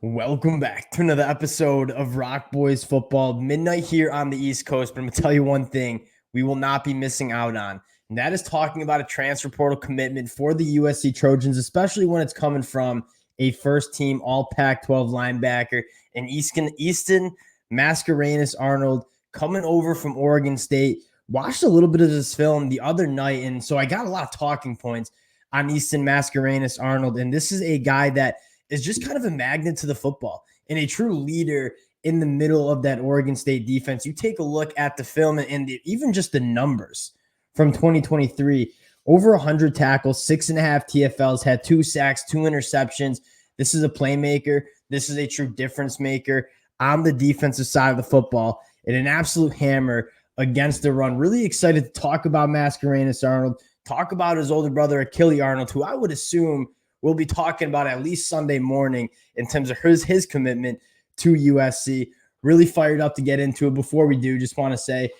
Welcome back to another episode of Rock Boys Football. Midnight here on the East Coast, but I'm going to tell you one thing we will not be missing out on, and that is talking about a transfer portal commitment for the USC Trojans, especially when it's coming from a first-team All Pac 12 linebacker and Easton Mascarenas-Arnold coming over from Oregon State. Watched a little bit of this film the other night, and so I got a lot of talking points on Easton Mascarenas-Arnold, and this is a guy that is just kind of a magnet to the football and a true leader in the middle of that Oregon State defense. You take a look at the film and even just the numbers from 2023, over 100 tackles, 6.5 TFLs, had 2 sacks, 2 interceptions. This is a playmaker. This is a true difference maker on the defensive side of the football and an absolute hammer against the run. Really excited to talk about Mascarenas-Arnold, talk about his older brother, Achilles Arnold, who I would assume we'll be talking about at least Sunday morning in terms of his commitment to USC. Really fired up to get into it. Before we do, just want to say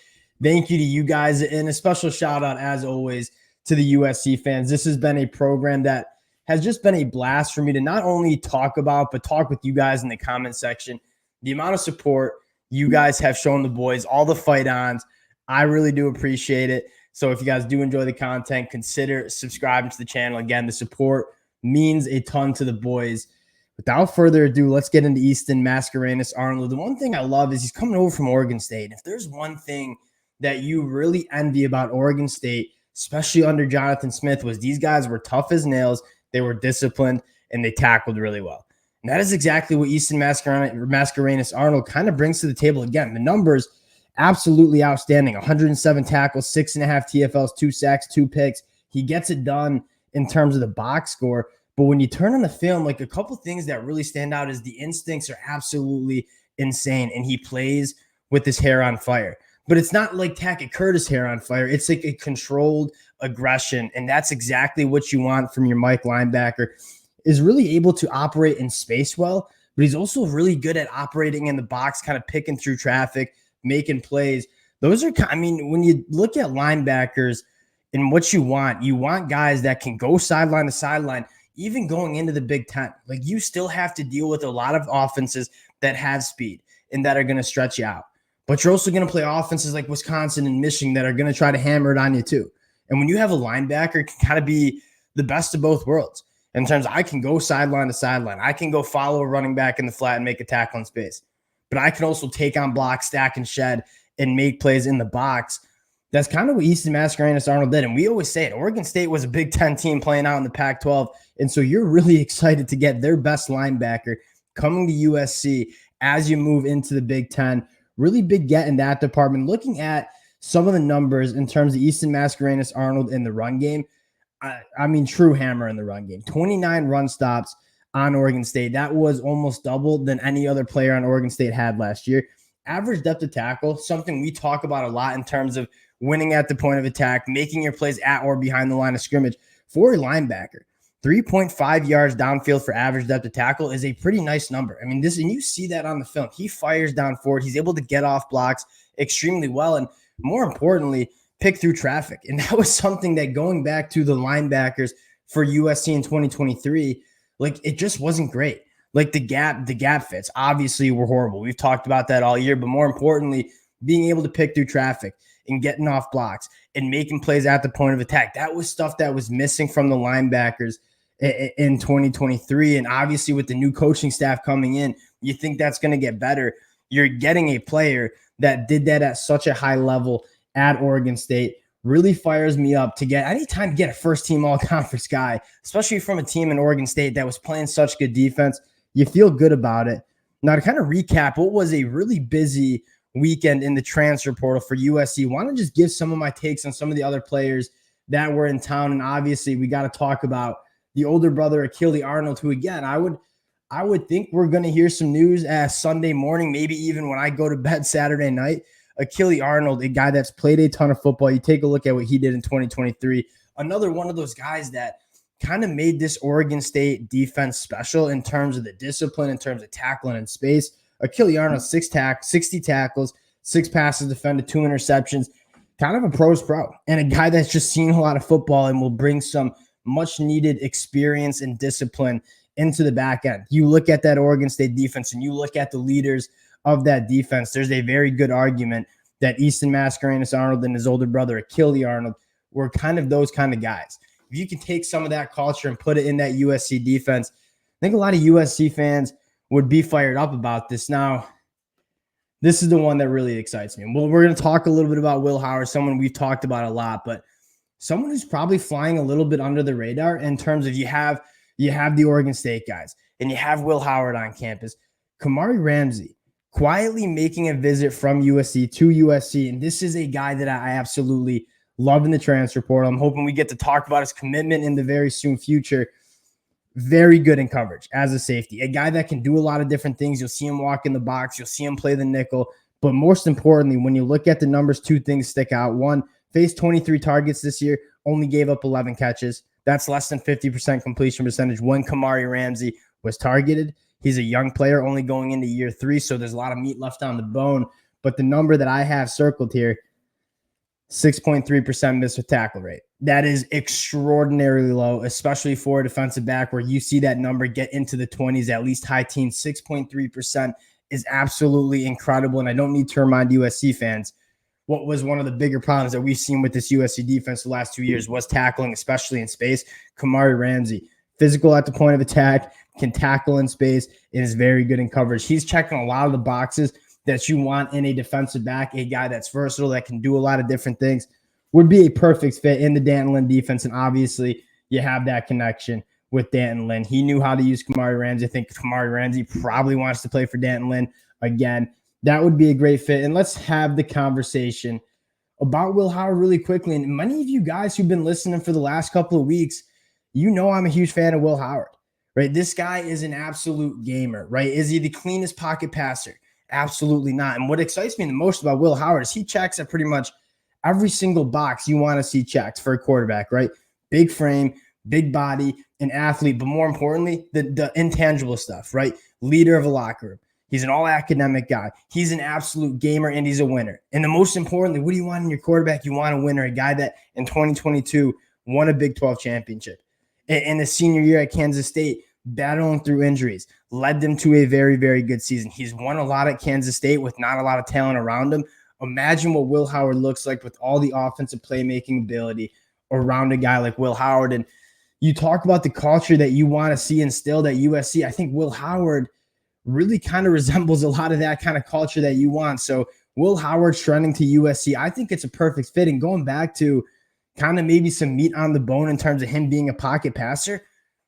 thank you to you guys and a special shout out, as always, to the USC fans. This has been a program that has just been a blast for me to not only talk about, but talk with you guys in the comment section. The amount of support you guys have shown the boys, all the fight-ons, I really do appreciate it. So if you guys do enjoy the content, consider subscribing to the channel. Again, the support means a ton to the boys. Without further ado, let's get into Easton Mascarenas-Arnold. The one thing I love is he's coming over from Oregon State. If there's one thing that you really envy about Oregon State, especially under Jonathan Smith, was these guys were tough as nails, they were disciplined, and they tackled really well. And that is exactly what Easton Mascarenas-Arnold kind of brings to the table. Again, the numbers, absolutely outstanding. 107 tackles, 6.5 TFLs, 2 sacks, 2 picks. He gets it done in terms of the box score. But when you turn on the film, like a couple things that really stand out is the instincts are absolutely insane. And he plays with his hair on fire. But it's not like Tackett Curtis hair on fire. It's like a controlled aggression. And that's exactly what you want from your Mike linebacker, is really able to operate in space well. But he's also really good at operating in the box, kind of picking through traffic, making plays. Those are, I mean, when you look at linebackers and what you want guys that can go sideline to sideline. Even going into the Big Ten, like you still have to deal with a lot of offenses that have speed and that are going to stretch you out. But you're also going to play offenses like Wisconsin and Michigan that are going to try to hammer it on you too. And when you have a linebacker, it can kind of be the best of both worlds in terms of I can go sideline to sideline. I can go follow a running back in the flat and make a tackle in space. But I can also take on blocks, stack and shed, and make plays in the box. That's kind of what Easton Mascarenas-Arnold did. And we always say it. Oregon State was a Big Ten team playing out in the Pac-12. And so you're really excited to get their best linebacker coming to USC as you move into the Big Ten. Really big get in that department. Looking at some of the numbers in terms of Easton Mascarenas-Arnold in the run game, I mean, true hammer in the run game. 29 run stops on Oregon State. That was almost double than any other player on Oregon State had last year. Average depth of tackle, something we talk about a lot in terms of winning at the point of attack, making your plays at or behind the line of scrimmage. For a linebacker, 3.5 yards downfield for average depth of tackle is a pretty nice number. I mean, this, and you see that on the film. He fires down forward. He's able to get off blocks extremely well, and more importantly, pick through traffic. And that was something that, going back to the linebackers for USC in 2023, like it just wasn't great. Like the gap fits obviously were horrible. We've talked about that all year, but more importantly, being able to pick through traffic and getting off blocks and making plays at the point of attack. That was stuff that was missing from the linebackers in 2023. And obviously with the new coaching staff coming in, you think that's going to get better. You're getting a player that did that at such a high level at Oregon State. Really fires me up to get anytime to get a first team all conference guy, especially from a team in Oregon State that was playing such good defense. You feel good about it. Now to kind of recap what was a really busy weekend in the transfer portal for USC, want to just give some of my takes on some of the other players that were in town. And obviously we got to talk about the older brother, Achilles Arnold, who again, I would think we're going to hear some news Sunday morning, maybe even when I go to bed Saturday night. Achilles Arnold, a guy that's played a ton of football. You take a look at what he did in 2023. Another one of those guys that kind of made this Oregon State defense special in terms of the discipline, in terms of tackling in space. Achilles Arnold, 60 tackles, 6 passes defended, 2 interceptions, kind of a pro's pro, and a guy that's just seen a lot of football and will bring some much needed experience and discipline into the back end. You look at that Oregon State defense and you look at the leaders of that defense, there's a very good argument that Easton Mascarenas-Arnold and his older brother, Achille Arnold, were kind of those kind of guys. If you can take some of that culture and put it in that USC defense, I think a lot of USC fans would be fired up about this. Now, this is the one that really excites me. Well, we're going to talk a little bit about Will Howard, someone we've talked about a lot, but someone who's probably flying a little bit under the radar in terms of you have the Oregon State guys and you have Will Howard on campus. Kamari Ramsey quietly making a visit from USC to USC, and this is a guy that I absolutely love in the transfer portal. I'm hoping we get to talk about his commitment in the very soon future. Very good in coverage as a safety, a guy that can do a lot of different things. You'll see him walk in the box. You'll see him play the nickel. But most importantly, when you look at the numbers, two things stick out. One, faced 23 targets this year, only gave up 11 catches. That's less than 50% completion percentage when Kamari Ramsey was targeted. He's a young player only going into year 3, so there's a lot of meat left on the bone. But the number that I have circled here, 6.3% missed with tackle rate. That is extraordinarily low, especially for a defensive back where you see that number get into the 20s, at least high teens. 6.3% is absolutely incredible. And I don't need to remind USC fans what was one of the bigger problems that we've seen with this USC defense the last 2 years was tackling, especially in space. Kamari Ramsey, physical at the point of attack, can tackle in space, and is very good in coverage. He's checking a lot of the boxes that you want in a defensive back, a guy that's versatile, that can do a lot of different things, would be a perfect fit in the D'Anton Lynn defense. And obviously, you have that connection with D'Anton Lynn. He knew how to use Kamari Ramsey. I think Kamari Ramsey probably wants to play for D'Anton Lynn again. That would be a great fit. And let's have the conversation about Will Howard really quickly. And many of you guys who've been listening for the last couple of weeks, you know I'm a huge fan of Will Howard, right? This guy is an absolute gamer, right? Is he the cleanest pocket passer? Absolutely not. And what excites me the most about Will Howard is he checks at pretty much every single box you want to see checked for a quarterback, right? Big frame, big body, an athlete, but more importantly, the intangible stuff, right? Leader of a locker room. He's an all-academic guy. He's an absolute gamer, and he's a winner. And the most importantly, what do you want in your quarterback? You want a winner, a guy that in 2022 won a Big 12 championship. In the senior year at Kansas State, battling through injuries, led them to a very, very good season. He's won a lot at Kansas State with not a lot of talent around him. Imagine what Will Howard looks like with all the offensive playmaking ability around a guy like Will Howard. And you talk about the culture that you want to see instilled at USC. I think Will Howard really kind of resembles a lot of that kind of culture that you want. So Will Howard trending to USC, I think it's a perfect fit. And going back to kind of maybe some meat on the bone in terms of him being a pocket passer,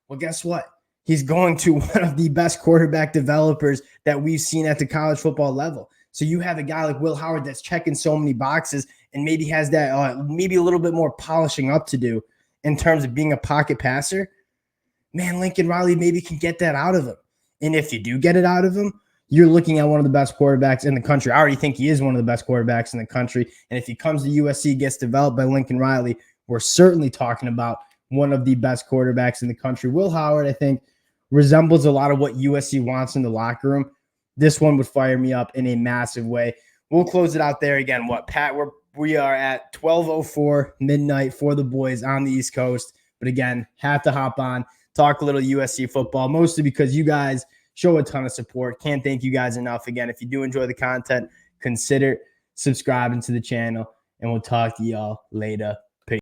well, guess what? He's going to one of the best quarterback developers that we've seen at the college football level. So you have a guy like Will Howard that's checking so many boxes and maybe has that maybe a little bit more polishing up to do in terms of being a pocket passer. Man, Lincoln Riley maybe can get that out of him. And if you do get it out of him, you're looking at one of the best quarterbacks in the country. I already think he is one of the best quarterbacks in the country. And if he comes to USC, gets developed by Lincoln Riley, we're certainly talking about one of the best quarterbacks in the country. Will Howard, I think, resembles a lot of what USC wants in the locker room. This one would fire me up in a massive way. We'll close it out there again. Pat, we are at 12:04 midnight for the boys on the East Coast. But again, have to hop on, talk a little USC football, mostly because you guys show a ton of support. Can't thank you guys enough. Again, if you do enjoy the content, consider subscribing to the channel, and we'll talk to y'all later.